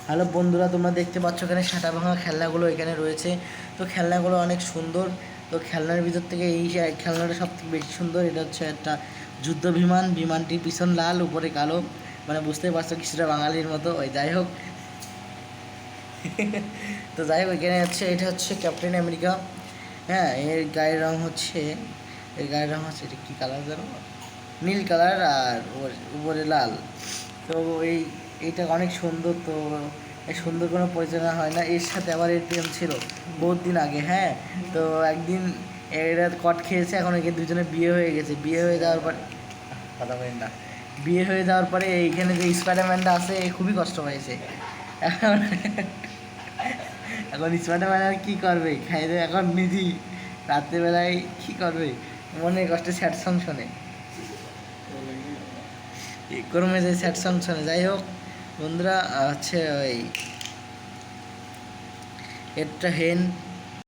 Hello বন্ধুরা, তোমরা দেখতে পাচ্ছ এখানে সাটা ভাঙা খেলনাগুলো এখানে রয়েছে। তো খেলনাগুলো অনেক সুন্দর। তো খেলনার ভিতর থেকে এই খেলনাটা সব থেকে বেশি সুন্দর। এটা হচ্ছে একটা যুদ্ধ বিমান। বিমানটির পিছন লাল, উপরে কালো, মানে বুঝতেই পারছো কিছুটা বাঙালির মতো। ওই যাই হোক তো যাই হোক, এখানে হচ্ছে এটা হচ্ছে ক্যাপ্টেন আমেরিকা। হ্যাঁ, এর গায়ের রং হচ্ছে এটা কী কালার জানো? নীল কালার, আর উপরে লাল। তো এইটা অনেক সুন্দর। তো এই সুন্দর কোনো পরিচালনা হয় না। এর সাথে আবার এর প্রেম ছিল বহুত দিন আগে। হ্যাঁ, তো একদিন এরা কট খেয়েছে, এখন একে দুজনে বিয়ে হয়ে গেছে। বিয়ে হয়ে যাওয়ার পর কথা বলেন না, বিয়ে হয়ে যাওয়ার পরে এইখানে যে স্পাইডারম্যানটা আছে এ খুবই কষ্ট পাইছে। এখন এখন স্পাইডারম্যান আর কী করবে, খাইতে এখন নিজেই রাত্রেবেলায় কী করবে, মনে কষ্টে স্যাড সং শোনে, গরমে যে স্যাড সং শোনে। যাই হোক বন্ধুরা, হচ্ছে ওই একটা হেন